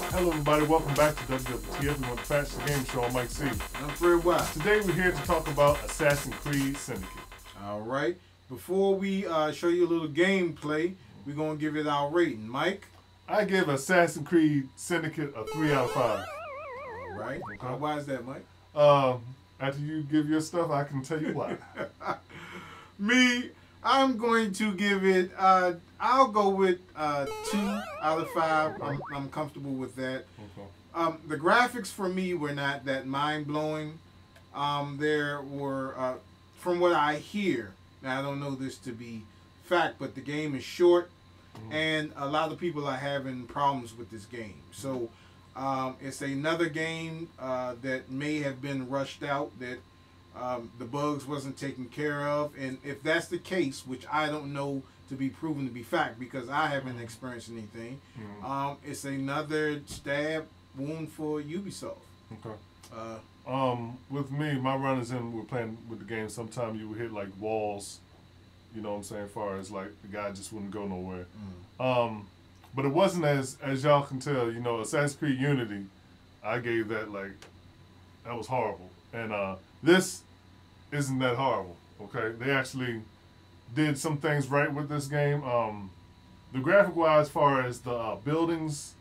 Hello everybody, welcome back to WWTF. We want to patch the game show. I'm Mike C. I'm Fred Wise. Today we're here to talk about Assassin's Creed Syndicate. All right. Before we show you a little gameplay, we're going to give it our rating. Mike? I give Assassin's Creed Syndicate a 3 out of 5. All right. Okay. Why is that, Mike? After you give your stuff, I can tell you why. Me, I'm going to give it, I'll go with 2 out of 5. I'm comfortable with that. Okay. The graphics for me were not that mind-blowing. There were, from what I hear, now I don't know this to be fact, but the game is short, and a lot of people are having problems with this game. So it's another game that may have been rushed out, that the bugs wasn't taken care of, and if that's the case, which I don't know to be proven to be fact because I haven't experienced anything, it's another stab wound for Ubisoft. Okay. With me, my runners in, we're playing with the game. Sometimes you would hit like walls, you know what I'm saying, as far as like the guy just wouldn't go nowhere. But it wasn't as y'all can tell, you know, Assassin's Creed Unity, I gave that like, that was horrible. And this isn't that horrible, okay? They actually did some things right with this game. The graphic-wise, as far as the buildings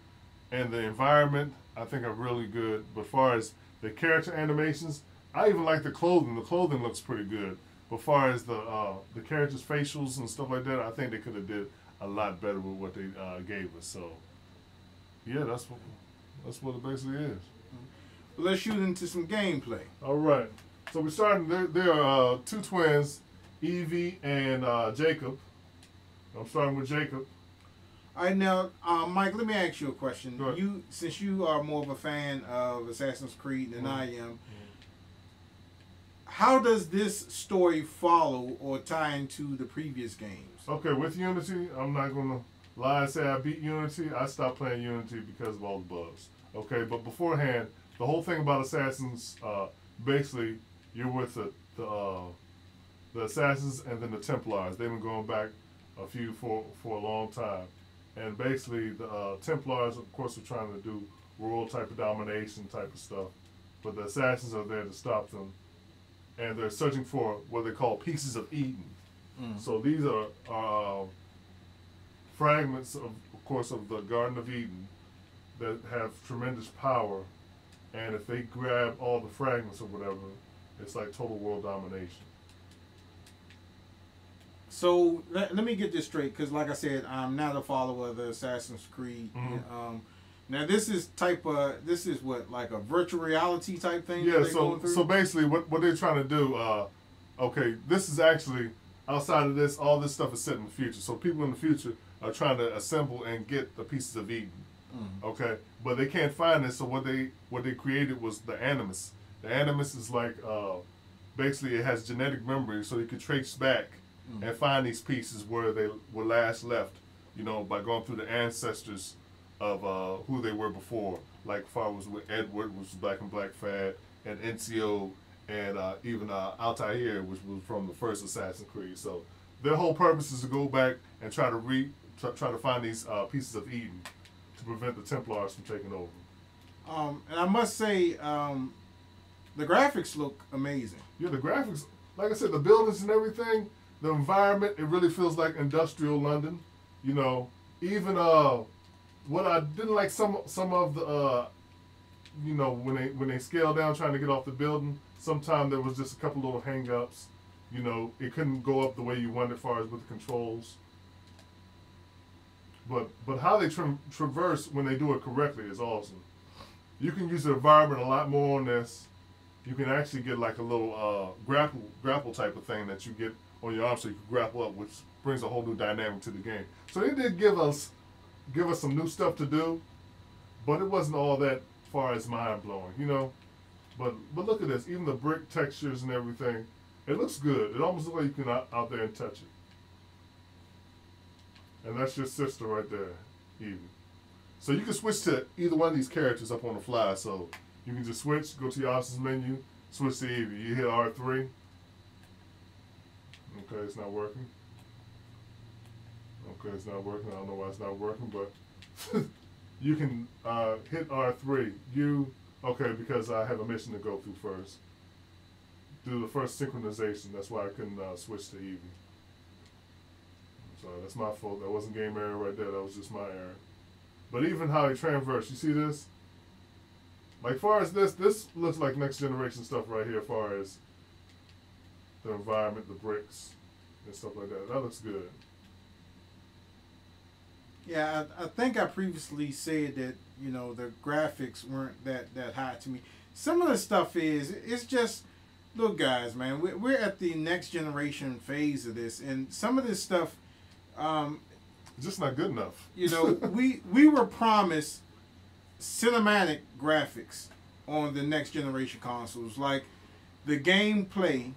and the environment, I think are really good. But as far as the character animations, I even like the clothing. The clothing looks pretty good. But as far as the characters' facials and stuff like that, I think they could have did a lot better with what they gave us. So, yeah, that's what it basically is. Well, let's shoot into some gameplay. All right. So we're starting. There are two twins, Evie and Jacob. I'm starting with Jacob. All right, now, Mike, let me ask you a question. Since you are more of a fan of Assassin's Creed than I am, how does this story follow or tie into the previous games? Okay, with Unity, I'm not going to lie and say I beat Unity. I stopped playing Unity because of all the bugs. Okay, but beforehand, the whole thing about Assassins, basically, you're with the Assassins and then the Templars. They've been going back for a long time. And basically, the Templars, of course, are trying to do world type of domination type of stuff. But the Assassins are there to stop them. And they're searching for what they call pieces of Eden. So these are fragments, of course, of the Garden of Eden that have tremendous power. And if they grab all the fragments or whatever, it's like total world domination. So let me get this straight, because like I said, I'm not a follower of the Assassin's Creed. Now this is what, like a virtual reality type thing? Yeah. So basically, what they're trying to do, okay, this is actually outside of this. All this stuff is set in the future. So people in the future are trying to assemble and get the pieces of Eden. Okay, but they can't find it. So what they created was the Animus. The Animus is like basically it has genetic memory, so you can trace back and find these pieces where they were last left, you know, by going through the ancestors of who they were before. Like far was with Edward, which was Black and Black Fad, and NCO, and even Altair, which was from the first Assassin's Creed. So their whole purpose is to go back and try to find these pieces of Eden to prevent the Templars from taking over. And I must say, the graphics look amazing. Yeah, the graphics, like I said, the buildings and everything, the environment, it really feels like industrial London. You know, even what I didn't like some of the you know, when they scale down trying to get off the building, sometimes there was just a couple little hang-ups. You know, it couldn't go up the way you wanted as far as with the controls. But how they traverse when they do it correctly is awesome. You can use the environment a lot more on this. You can actually get like a little grapple type of thing that you get on your arm so you can grapple up, which brings a whole new dynamic to the game. So they did give us some new stuff to do, but it wasn't all that far as mind-blowing, you know. But look at this, even the brick textures and everything, it looks good. It almost looks like you can out there and touch it. And that's your sister right there, Evie. So you can switch to either one of these characters up on the fly. So you can just switch, go to your options menu, switch to Eevee. You hit R3. Okay, it's not working. Okay, it's not working. I don't know why it's not working, but you can hit R3. Okay, because I have a mission to go through first. Do the first synchronization. That's why I couldn't switch to Eevee. Sorry, that's my fault. That wasn't game error right there. That was just my error. But even how it transverse, you see this? Like far as this looks like next generation stuff right here. As far as the environment, the bricks, and stuff like that. That looks good. Yeah, I think I previously said that, you know, the graphics weren't that high to me. Some of the stuff it's just, look guys, man, we're at the next generation phase of this, and some of this stuff, it's just not good enough. You know, we were promised cinematic graphics on the next generation consoles. Like the gameplay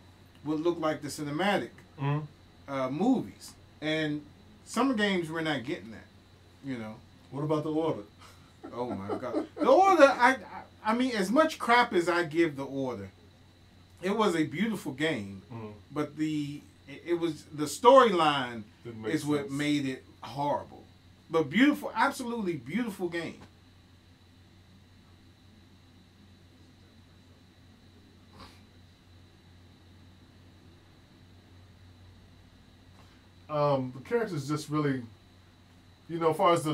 would look like the cinematic movies, and some games we're not getting that. You know. What about the Order? Oh my God, the Order. I mean, as much crap as I give the Order, it was a beautiful game, but it was the storyline is what made it horrible. But beautiful, absolutely beautiful game. The characters just really, you know, as far as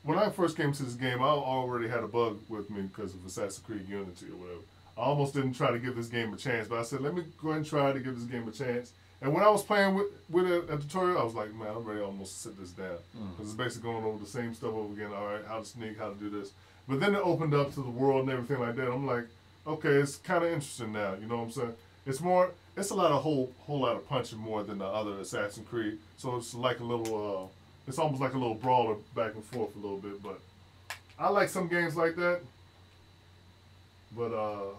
when I first came to this game, I already had a bug with me because of Assassin's Creed Unity or whatever. I almost didn't try to give this game a chance, but I said, let me go ahead and try to give this game a chance. And when I was playing with a tutorial, I was like, man, I'm ready to almost sit this down. Because it's basically going over the same stuff over again. All right, how to sneak, how to do this. But then it opened up to the world and everything like that. I'm like, okay, it's kind of interesting now. You know what I'm saying? It's a whole lot of punching more than the other Assassin's Creed. So it's like a little, it's almost like a little brawler back and forth a little bit. But I like some games like that. But let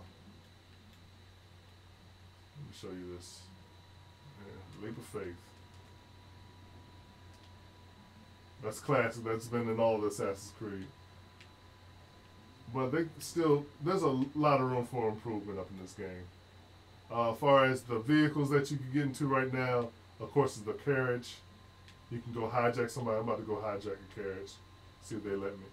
me show you this. Yeah, Leap of Faith. That's classic. That's been in all the Assassin's Creed. But there's a lot of room for improvement up in this game. As far as the vehicles that you can get into right now, of course, is the carriage. You can go hijack somebody. I'm about to go hijack a carriage. See if they let me.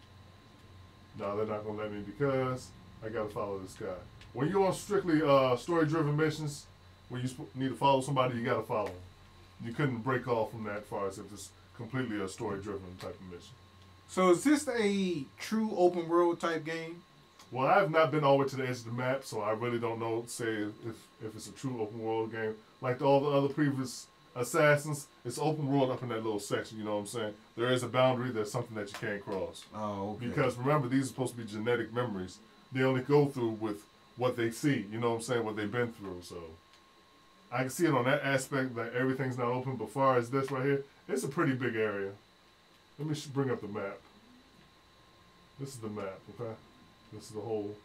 No, they're not going to let me because I got to follow this guy. When you're on strictly story-driven missions, where you need to follow somebody, you got to follow them. You couldn't break off from that as far as if it's completely a story-driven type of mission. So is this a true open world type game? Well, I have not been all the way to the edge of the map, so I really don't know, say, if it's a true open world game. Like all the other previous Assassins, it's open world up in that little section, you know what I'm saying? There is a boundary, there's something that you can't cross. Oh, okay. Because remember, these are supposed to be genetic memories. They only go through with what they see, you know what I'm saying, what they've been through, so. I can see it on that aspect that everything's not open, but far as this right here, it's a pretty big area. Let me bring up the map. This is the map, okay? This is the whole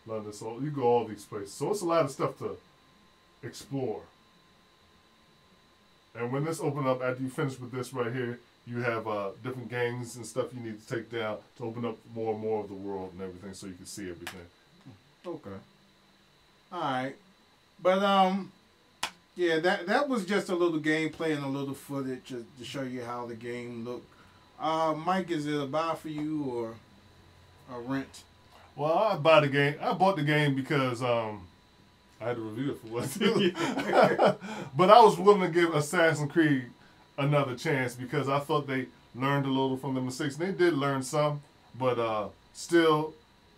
London. So you go all these places. So it's a lot of stuff to explore. And when this open up, after you finish with this right here, you have different gangs and stuff you need to take down to open up more and more of the world and everything so you can see everything. Okay. All right. But, yeah, that was just a little gameplay and a little footage to show you how the game looked. Mike, is it a buy for you or a rent? Well, I bought the game because I had to review it for what. But I was willing to give Assassin's Creed another chance because I thought they learned a little from the mistakes. They did learn some, but still,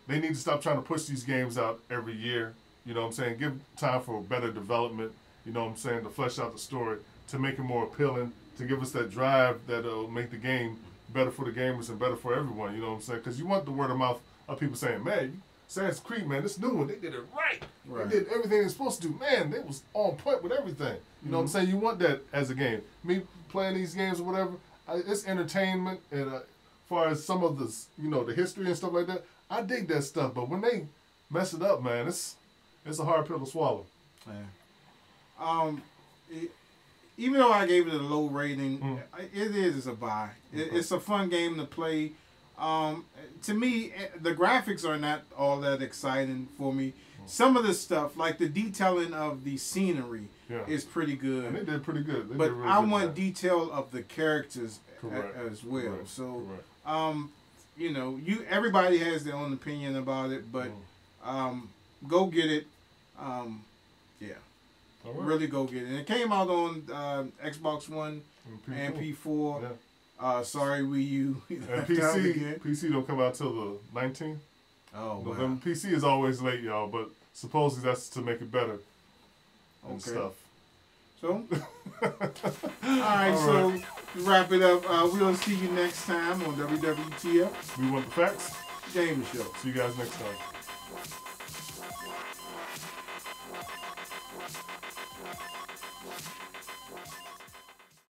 they need to stop trying to push these games out every year. You know what I'm saying? Give time for better development. You know what I'm saying? To flesh out the story, to make it more appealing, to give us that drive that'll make the game better for the gamers and better for everyone. You know what I'm saying? Because you want the word of mouth of people saying, man, Assassin's Creed, man, this new one, they did it right. They did everything they're supposed to do. Man, they was on point with everything. You know what I'm saying? You want that as a game. Me playing these games or whatever, it's entertainment. And as far as some of the, you know, the history and stuff like that, I dig that stuff. But when they mess it up, man, it's a hard pill to swallow. Yeah. Even though I gave it a low rating, it is a buy. It's a fun game to play. To me, the graphics are not all that exciting for me. Some of the stuff, like the detailing of the scenery, is pretty good. And they did pretty good. But I want detail of the characters as well. Correct. So, you know, everybody has their own opinion about it, but go get it. Really go get it. And it came out on Xbox One and P4. Sorry, Wii U. And PC don't come out till the 19th. Oh, wow. PC is always late, y'all, but supposedly that's to make it better and stuff. So, alright, so to wrap it up, we'll see you next time on WWTF. We want the facts. James Show. See you guys next time.